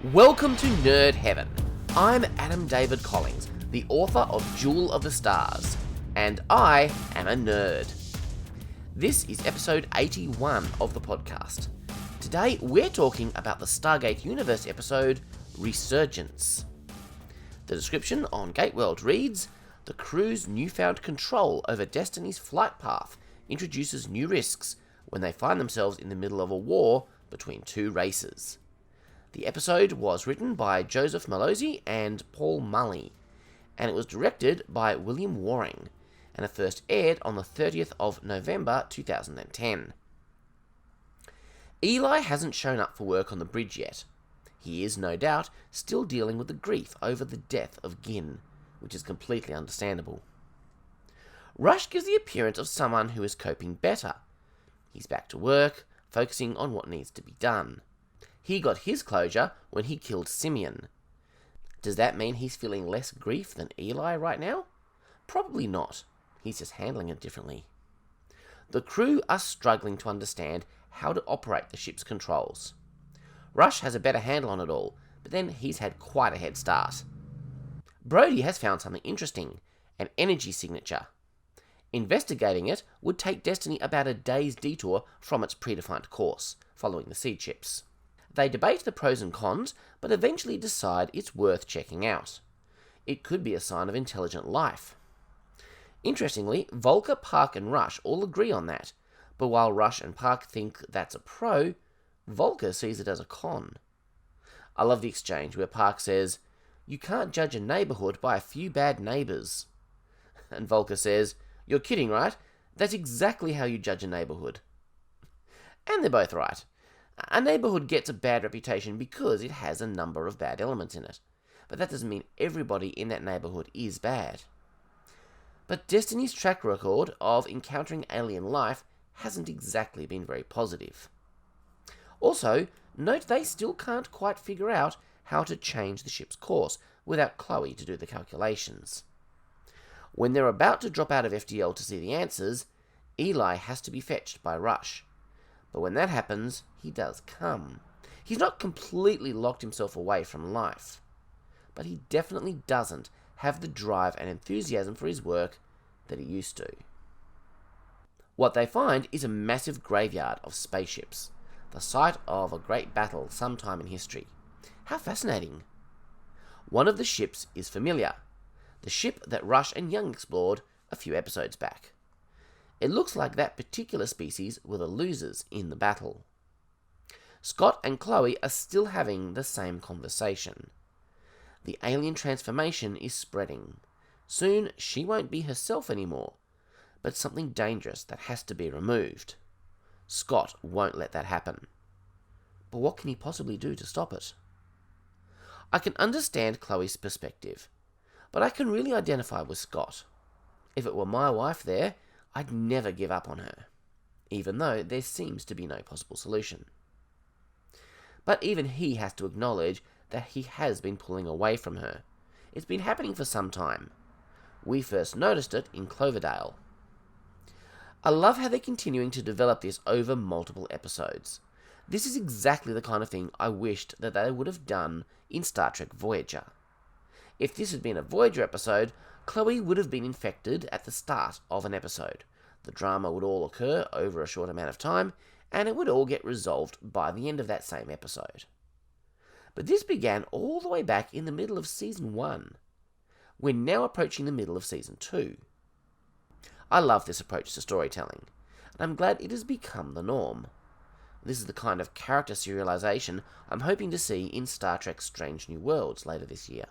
Welcome to Nerd Heaven. I'm Adam David Collins, the author of Jewel of the Stars, and I am a nerd. This is episode 81 of the podcast. Today we're talking about the Stargate Universe episode, Resurgence. The description on Gateworld reads, the crew's newfound control over Destiny's flight path introduces new risks when they find themselves in the middle of a war between two races. The episode was written by Joseph Malozzi and Paul Mully, and it was directed by William Waring, and it first aired on the 30th of November 2010. Eli hasn't shown up for work on the bridge yet. He is, no doubt, still dealing with the grief over the death of Gin, which is completely understandable. Rush gives the appearance of someone who is coping better. He's back to work, focusing on what needs to be done. He got his closure when he killed Simeon. Does that mean he's feeling less grief than Eli right now? Probably not. He's just handling it differently. The crew are struggling to understand how to operate the ship's controls. Rush has a better handle on it all, but then he's had quite a head start. Brody has found something interesting, an energy signature. Investigating it would take Destiny about a day's detour from its predefined course, following the seed chips. They debate the pros and cons, but eventually decide it's worth checking out. It could be a sign of intelligent life. Interestingly, Volker, Park and Rush all agree on that, but while Rush and Park think that's a pro, Volker sees it as a con. I love the exchange where Park says, "You can't judge a neighbourhood by a few bad neighbours." And Volker says, "You're kidding, right? That's exactly how you judge a neighbourhood." And they're both right. A neighbourhood gets a bad reputation because it has a number of bad elements in it, but that doesn't mean everybody in that neighbourhood is bad. But Destiny's track record of encountering alien life hasn't exactly been very positive. Also, note they still can't quite figure out how to change the ship's course without Chloe to do the calculations. When they're about to drop out of FTL to see the answers, Eli has to be fetched by Rush. But when that happens, he does come. He's not completely locked himself away from life, but he definitely doesn't have the drive and enthusiasm for his work that he used to. What they find is a massive graveyard of spaceships, the site of a great battle sometime in history. How fascinating! One of the ships is familiar, the ship that Rush and Young explored a few episodes back. It looks like that particular species were the losers in the battle. Scott and Chloe are still having the same conversation. The alien transformation is spreading. Soon she won't be herself anymore, but something dangerous that has to be removed. Scott won't let that happen. But what can he possibly do to stop it? I can understand Chloe's perspective, but I can really identify with Scott. If it were my wife there, I'd never give up on her, even though there seems to be no possible solution. But even he has to acknowledge that he has been pulling away from her. It's been happening for some time. We first noticed it in Cloverdale. I love how they're continuing to develop this over multiple episodes. This is exactly the kind of thing I wished that they would have done in Star Trek Voyager. If this had been a Voyager episode, Chloe would have been infected at the start of an episode. The drama would all occur over a short amount of time, and it would all get resolved by the end of that same episode. But this began all the way back in the middle of Season 1. We're now approaching the middle of Season 2. I love this approach to storytelling, and I'm glad it has become the norm. This is the kind of character serialization I'm hoping to see in Star Trek Strange New Worlds later this year,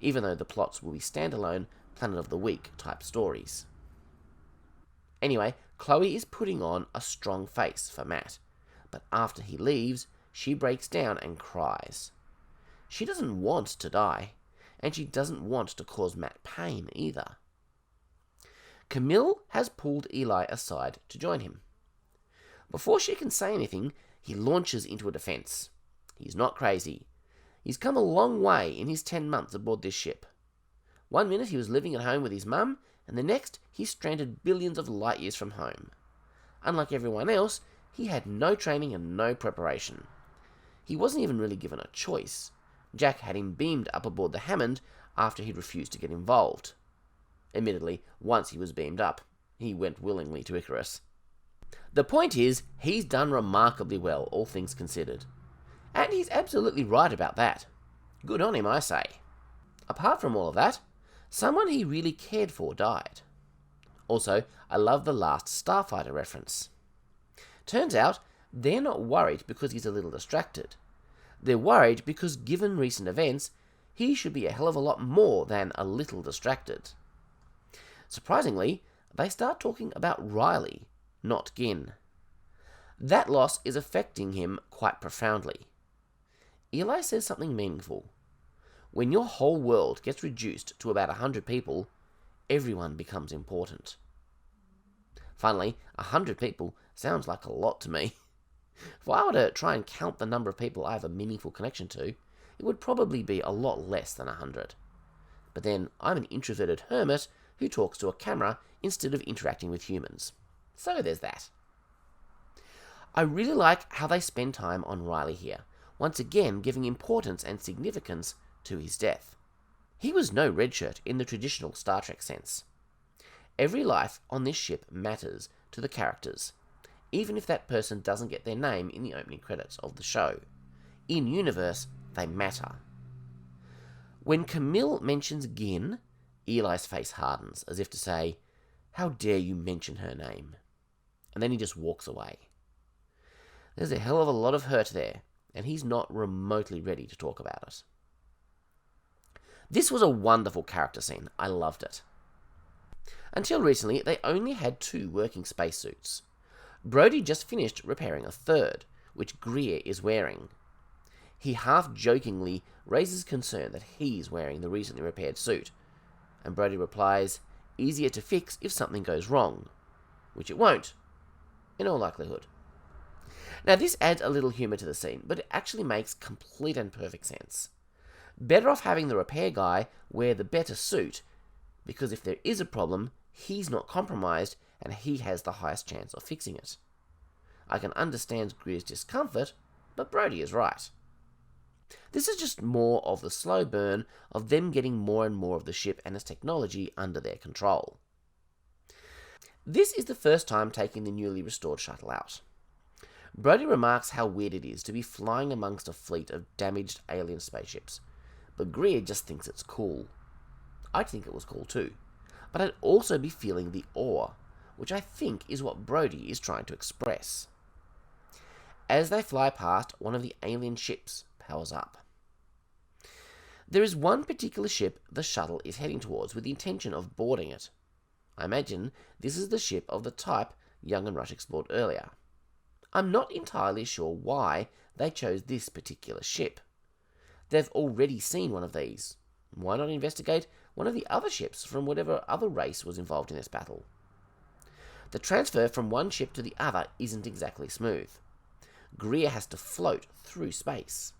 even though the plots will be standalone Planet of the Week type stories. Anyway, Chloe is putting on a strong face for Matt, but after he leaves, she breaks down and cries. She doesn't want to die, and she doesn't want to cause Matt pain either. Camille has pulled Eli aside to join him. Before she can say anything, he launches into a defense. He's not crazy. He's come a long way in his 10 months aboard this ship. One minute he was living at home with his mum, and the next he's stranded billions of light years from home. Unlike everyone else, he had no training and no preparation. He wasn't even really given a choice. Jack had him beamed up aboard the Hammond after he'd refused to get involved. Admittedly, once he was beamed up, he went willingly to Icarus. The point is, he's done remarkably well, all things considered. And he's absolutely right about that. Good on him, I say. Apart from all of that, someone he really cared for died. Also, I love the last Starfighter reference. Turns out, they're not worried because he's a little distracted. They're worried because, given recent events, he should be a hell of a lot more than a little distracted. Surprisingly, they start talking about Riley, not Gin. That loss is affecting him quite profoundly. Eli says something meaningful. When your whole world gets reduced to about 100 people, everyone becomes important. Finally, 100 people sounds like a lot to me. If I were to try and count the number of people I have a meaningful connection to, it would probably be a lot less than 100. But then, I'm an introverted hermit who talks to a camera instead of interacting with humans. So there's that. I really like how they spend time on Riley here, once again giving importance and significance to his death. He was no redshirt in the traditional Star Trek sense. Every life on this ship matters to the characters, even if that person doesn't get their name in the opening credits of the show. In universe, they matter. When Camille mentions Gin, Eli's face hardens, as if to say, "How dare you mention her name?" And then he just walks away. There's a hell of a lot of hurt there, and he's not remotely ready to talk about it. This was a wonderful character scene. I loved it. Until recently, they only had 2 working spacesuits. Brody just finished repairing a third, which Greer is wearing. He half-jokingly raises concern that he's wearing the recently repaired suit, and Brody replies, "Easier to fix if something goes wrong," which it won't, in all likelihood. Now, this adds a little humour to the scene, but it actually makes complete and perfect sense. Better off having the repair guy wear the better suit, because if there is a problem, he's not compromised and he has the highest chance of fixing it. I can understand Greer's discomfort, but Brody is right. This is just more of the slow burn of them getting more and more of the ship and its technology under their control. This is the first time taking the newly restored shuttle out. Brody remarks how weird it is to be flying amongst a fleet of damaged alien spaceships, but Greer just thinks it's cool. I'd think it was cool too, but I'd also be feeling the awe, which I think is what Brody is trying to express. As they fly past, one of the alien ships powers up. There is one particular ship the shuttle is heading towards with the intention of boarding it. I imagine this is the ship of the type Young and Rush explored earlier. I'm not entirely sure why they chose this particular ship. They've already seen one of these. Why not investigate one of the other ships from whatever other race was involved in this battle? The transfer from one ship to the other isn't exactly smooth. Greer has to float through space.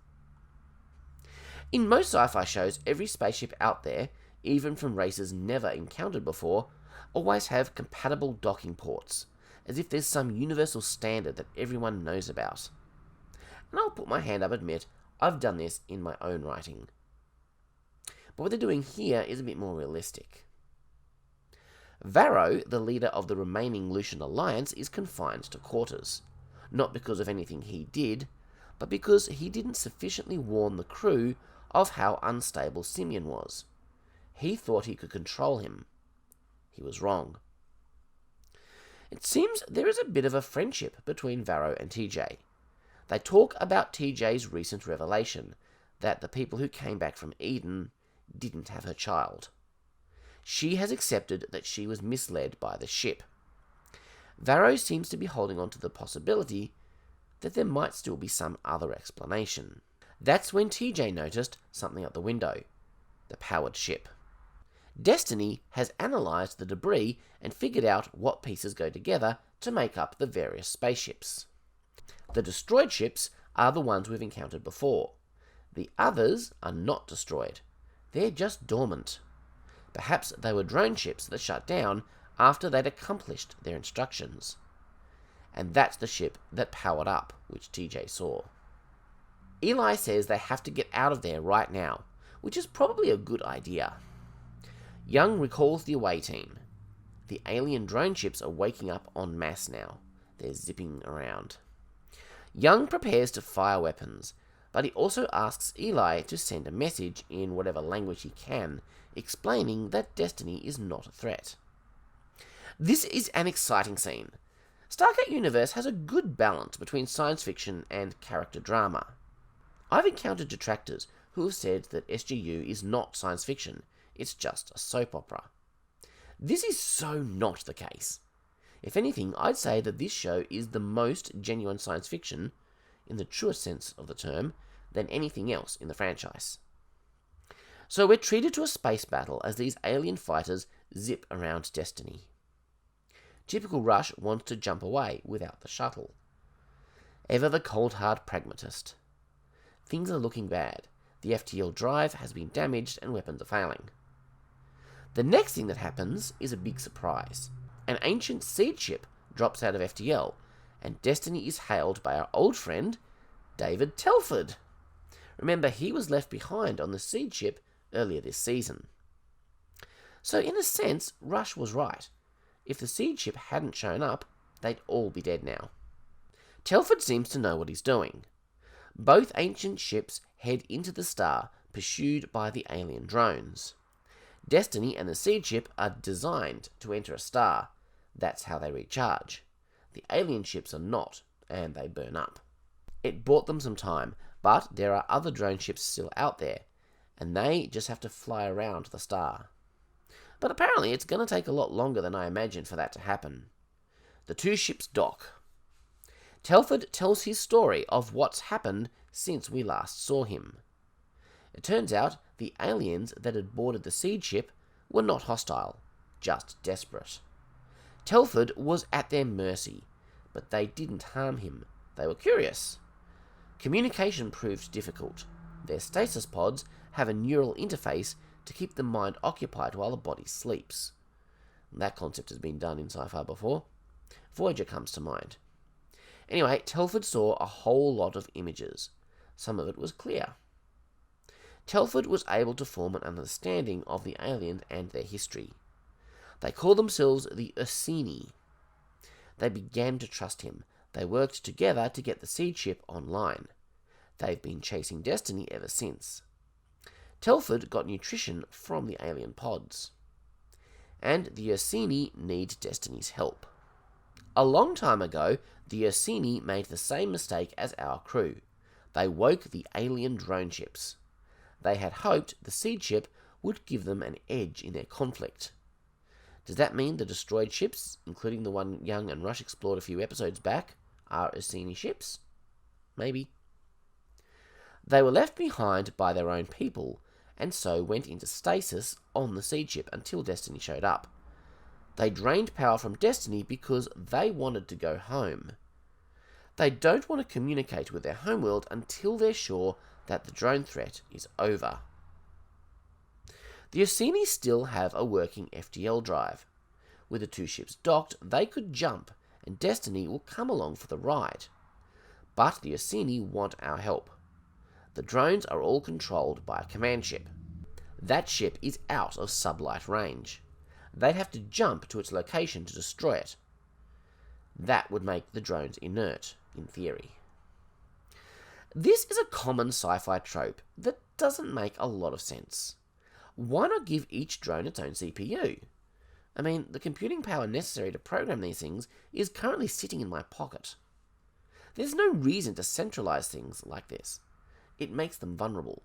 In most sci-fi shows, every spaceship out there, even from races never encountered before, always have compatible docking ports, as if there's some universal standard that everyone knows about. And I'll put my hand up and admit, I've done this in my own writing. But what they're doing here is a bit more realistic. Varro, the leader of the remaining Lucian Alliance, is confined to quarters, not because of anything he did, but because he didn't sufficiently warn the crew of how unstable Simeon was. He thought he could control him. He was wrong. It seems there is a bit of a friendship between Varro and TJ. They talk about TJ's recent revelation, that the people who came back from Eden didn't have her child. She has accepted that she was misled by the ship. Varro seems to be holding on to the possibility that there might still be some other explanation. That's when TJ noticed something at the window, the powered ship. Destiny has analysed the debris and figured out what pieces go together to make up the various spaceships. The destroyed ships are the ones we've encountered before. The others are not destroyed. They're just dormant. Perhaps they were drone ships that shut down after they'd accomplished their instructions. And that's the ship that powered up, which TJ saw. Eli says they have to get out of there right now, which is probably a good idea. Young recalls the away team. The alien drone ships are waking up en masse now. They're zipping around. Young prepares to fire weapons, but he also asks Eli to send a message in whatever language he can, explaining that Destiny is not a threat. This is an exciting scene. Stargate Universe has a good balance between science fiction and character drama. I've encountered detractors who have said that SGU is not science fiction, it's just a soap opera. This is so not the case. If anything, I'd say that this show is the most genuine science fiction, in the truest sense of the term, than anything else in the franchise. So we're treated to a space battle as these alien fighters zip around Destiny. Typical Rush wants to jump away without the shuttle. Ever the cold hard pragmatist. Things are looking bad. The FTL drive has been damaged and weapons are failing. The next thing that happens is a big surprise. An ancient seed ship drops out of FTL, and Destiny is hailed by our old friend, David Telford. Remember, he was left behind on the seed ship earlier this season. So in a sense, Rush was right. If the seed ship hadn't shown up, they'd all be dead now. Telford seems to know what he's doing. Both ancient ships head into the star, pursued by the alien drones. Destiny and the seed ship are designed to enter a star. That's how they recharge. The alien ships are not, and they burn up. It bought them some time, but there are other drone ships still out there, and they just have to fly around the star. But apparently it's going to take a lot longer than I imagined for that to happen. The two ships dock. Telford tells his story of what's happened since we last saw him. It turns out the aliens that had boarded the seed ship were not hostile, just desperate. Telford was at their mercy, but they didn't harm him. They were curious. Communication proved difficult. Their stasis pods have a neural interface to keep the mind occupied while the body sleeps. That concept has been done in sci-fi before. Voyager comes to mind. Anyway, Telford saw a whole lot of images. Some of it was clear. Telford was able to form an understanding of the aliens and their history. They call themselves the Assini. They began to trust him. They worked together to get the seed ship online. They've been chasing Destiny ever since. Telford got nutrition from the alien pods. And the Assini need Destiny's help. A long time ago, the Assini made the same mistake as our crew. They woke the alien drone ships. They had hoped the seed ship would give them an edge in their conflict. Does that mean the destroyed ships, including the one Young and Rush explored a few episodes back, are Assini ships? Maybe. They were left behind by their own people, and so went into stasis on the seed ship until Destiny showed up. They drained power from Destiny because they wanted to go home. They don't want to communicate with their homeworld until they're sure that the drone threat is over. The Assini still have a working FTL drive. With the two ships docked, they could jump, and Destiny will come along for the ride. But the Assini want our help. The drones are all controlled by a command ship. That ship is out of sublight range. They'd have to jump to its location to destroy it. That would make the drones inert, in theory. This is a common sci-fi trope that doesn't make a lot of sense. Why not give each drone its own CPU? I mean, the computing power necessary to program these things is currently sitting in my pocket. There's no reason to centralize things like this. It makes them vulnerable.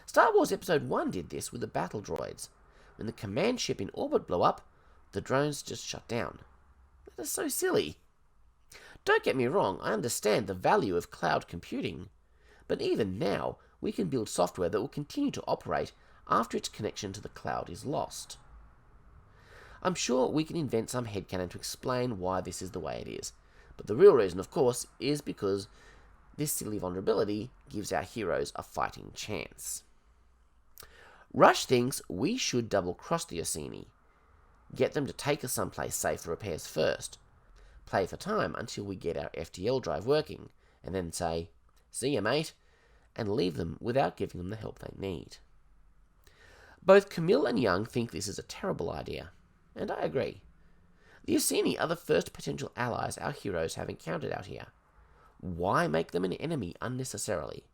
Star Wars Episode 1 did this with the battle droids. When the command ship in orbit blew up, the drones just shut down. That is so silly. Don't get me wrong, I understand the value of cloud computing, but even now, we can build software that will continue to operate after its connection to the cloud is lost. I'm sure we can invent some headcanon to explain why this is the way it is, but the real reason, of course, is because this silly vulnerability gives our heroes a fighting chance. Rush thinks we should double-cross the Assini, get them to take us someplace safe for repairs first, play for time until we get our FTL drive working, and then say, see ya mate, and leave them without giving them the help they need. Both Camille and Young think this is a terrible idea, and I agree. The Assini are the first potential allies our heroes have encountered out here. Why make them an enemy unnecessarily?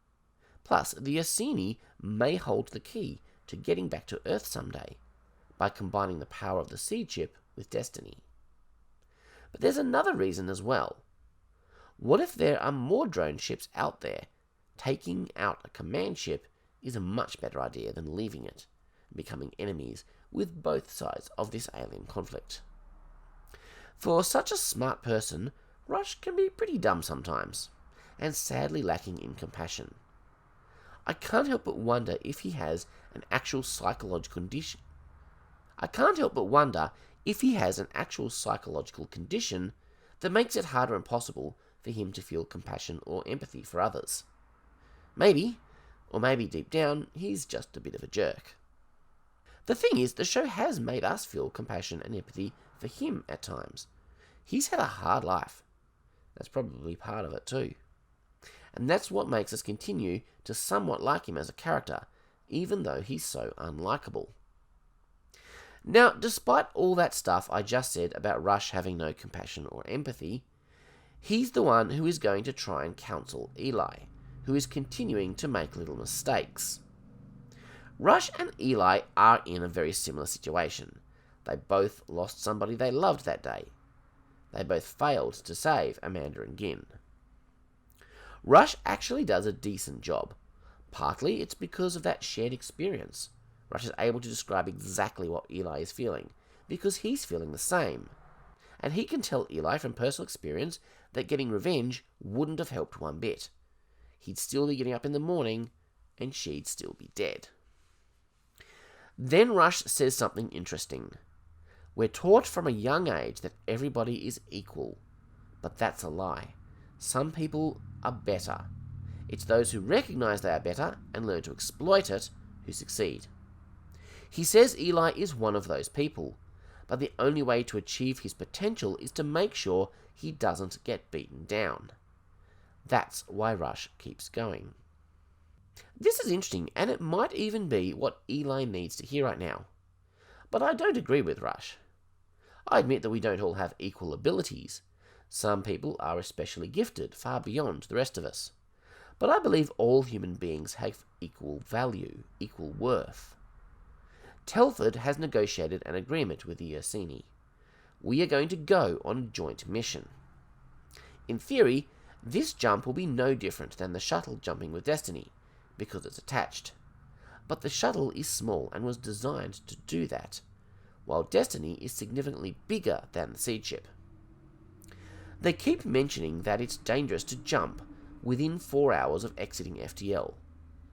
Plus, the Assini may hold the key to getting back to Earth someday, by combining the power of the seed chip with destiny. But there's another reason as well. What if there are more drone ships out there? Taking out a command ship is a much better idea than leaving it and becoming enemies with both sides of this alien conflict. For such a smart person, Rush can be pretty dumb sometimes, and sadly lacking in compassion. I can't help but wonder if he has an actual psychological condition. That makes it harder and impossible for him to feel compassion or empathy for others. Maybe, or maybe deep down, he's just a bit of a jerk. The thing is, the show has made us feel compassion and empathy for him at times. He's had a hard life. That's probably part of it too. And that's what makes us continue to somewhat like him as a character, even though he's so unlikable. Now, despite all that stuff I just said about Rush having no compassion or empathy, he's the one who is going to try and counsel Eli, who is continuing to make little mistakes. Rush and Eli are in a very similar situation. They both lost somebody they loved that day. They both failed to save Amanda and Gin. Rush actually does a decent job. Partly it's because of that shared experience. Rush is able to describe exactly what Eli is feeling, because he's feeling the same. And he can tell Eli from personal experience that getting revenge wouldn't have helped one bit. He'd still be getting up in the morning, and she'd still be dead. Then Rush says something interesting. We're taught from a young age that everybody is equal, but that's a lie. Some people are better. It's those who recognize they are better and learn to exploit it who succeed. He says Eli is one of those people, but the only way to achieve his potential is to make sure he doesn't get beaten down. That's why Rush keeps going. This is interesting, and it might even be what Eli needs to hear right now. But I don't agree with Rush. I admit that we don't all have equal abilities. Some people are especially gifted, far beyond the rest of us. But I believe all human beings have equal value, equal worth. Telford has negotiated an agreement with the Assini. We are going to go on a joint mission. In theory, this jump will be no different than the shuttle jumping with Destiny, because it's attached. But the shuttle is small and was designed to do that, while Destiny is significantly bigger than the seed ship. They keep mentioning that it's dangerous to jump within 4 hours of exiting FTL,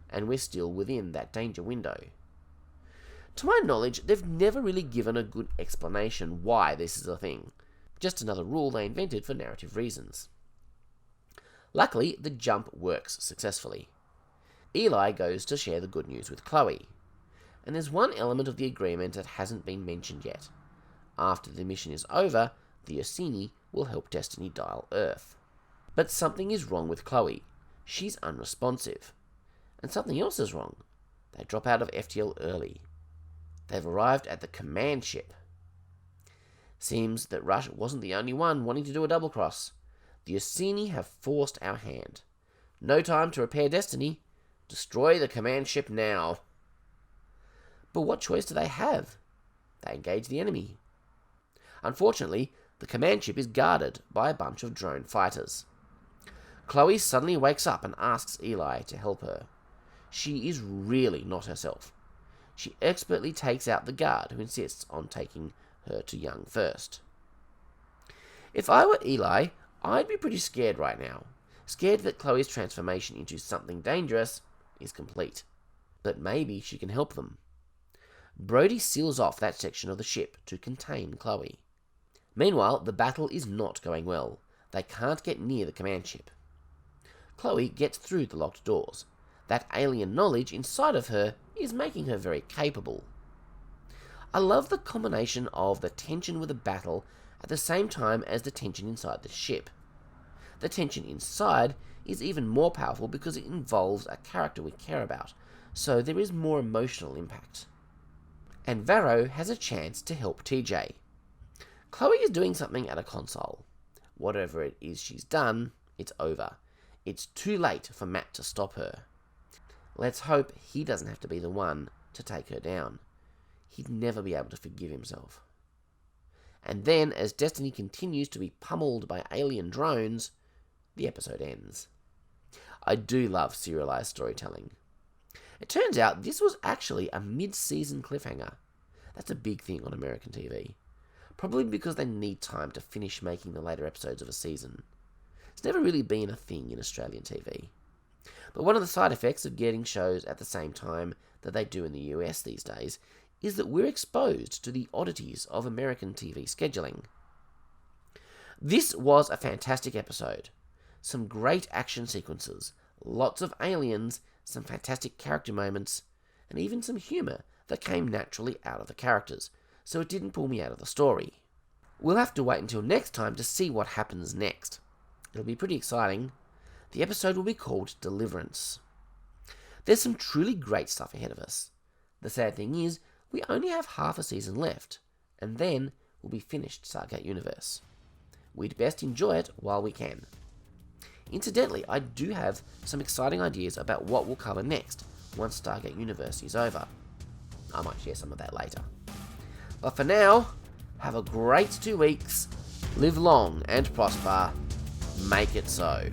and we're still within that danger window. To my knowledge, they've never really given a good explanation why this is a thing, just another rule they invented for narrative reasons. Luckily, the jump works successfully. Eli goes to share the good news with Chloe, and there's one element of the agreement that hasn't been mentioned yet. After the mission is over, the Assini will help Destiny dial Earth. But something is wrong with Chloe. She's unresponsive. And something else is wrong. They drop out of FTL early. They've arrived at the command ship. Seems that Rush wasn't the only one wanting to do a double cross. The Assini have forced our hand. No time to repair Destiny. Destroy the command ship now. But what choice do they have? They engage the enemy. Unfortunately, the command ship is guarded by a bunch of drone fighters. Chloe suddenly wakes up and asks Eli to help her. She is really not herself. She expertly takes out the guard who insists on taking her to Young first. If I were Eli, I'd be pretty scared right now. Scared that Chloe's transformation into something dangerous is complete. But maybe she can help them. Brody seals off that section of the ship to contain Chloe. Meanwhile, the battle is not going well. They can't get near the command ship. Chloe gets through the locked doors. That alien knowledge inside of her is making her very capable. I love the combination of the tension with the battle at the same time as the tension inside the ship. The tension inside is even more powerful because it involves a character we care about, so there is more emotional impact. And Varro has a chance to help TJ. Chloe is doing something at a console. Whatever it is she's done, it's over. It's too late for Matt to stop her. Let's hope he doesn't have to be the one to take her down. He'd never be able to forgive himself. And then, as Destiny continues to be pummeled by alien drones, the episode ends. I do love serialized storytelling. It turns out this was actually a mid-season cliffhanger. That's a big thing on American TV. Probably because they need time to finish making the later episodes of a season. It's never really been a thing in Australian TV. But one of the side effects of getting shows at the same time that they do in the US these days is that we're exposed to the oddities of American TV scheduling. This was a fantastic episode. Some great action sequences, lots of aliens, some fantastic character moments, and even some humour that came naturally out of the characters, so it didn't pull me out of the story. We'll have to wait until next time to see what happens next. It'll be pretty exciting. The episode will be called Deliverance. There's some truly great stuff ahead of us. The sad thing is, we only have half a season left, and then we'll be finished Stargate Universe. We'd best enjoy it while we can. Incidentally, I do have some exciting ideas about what we'll cover next once Stargate Universe is over. I might share some of that later. But for now, have a great 2 weeks, live long and prosper, make it so.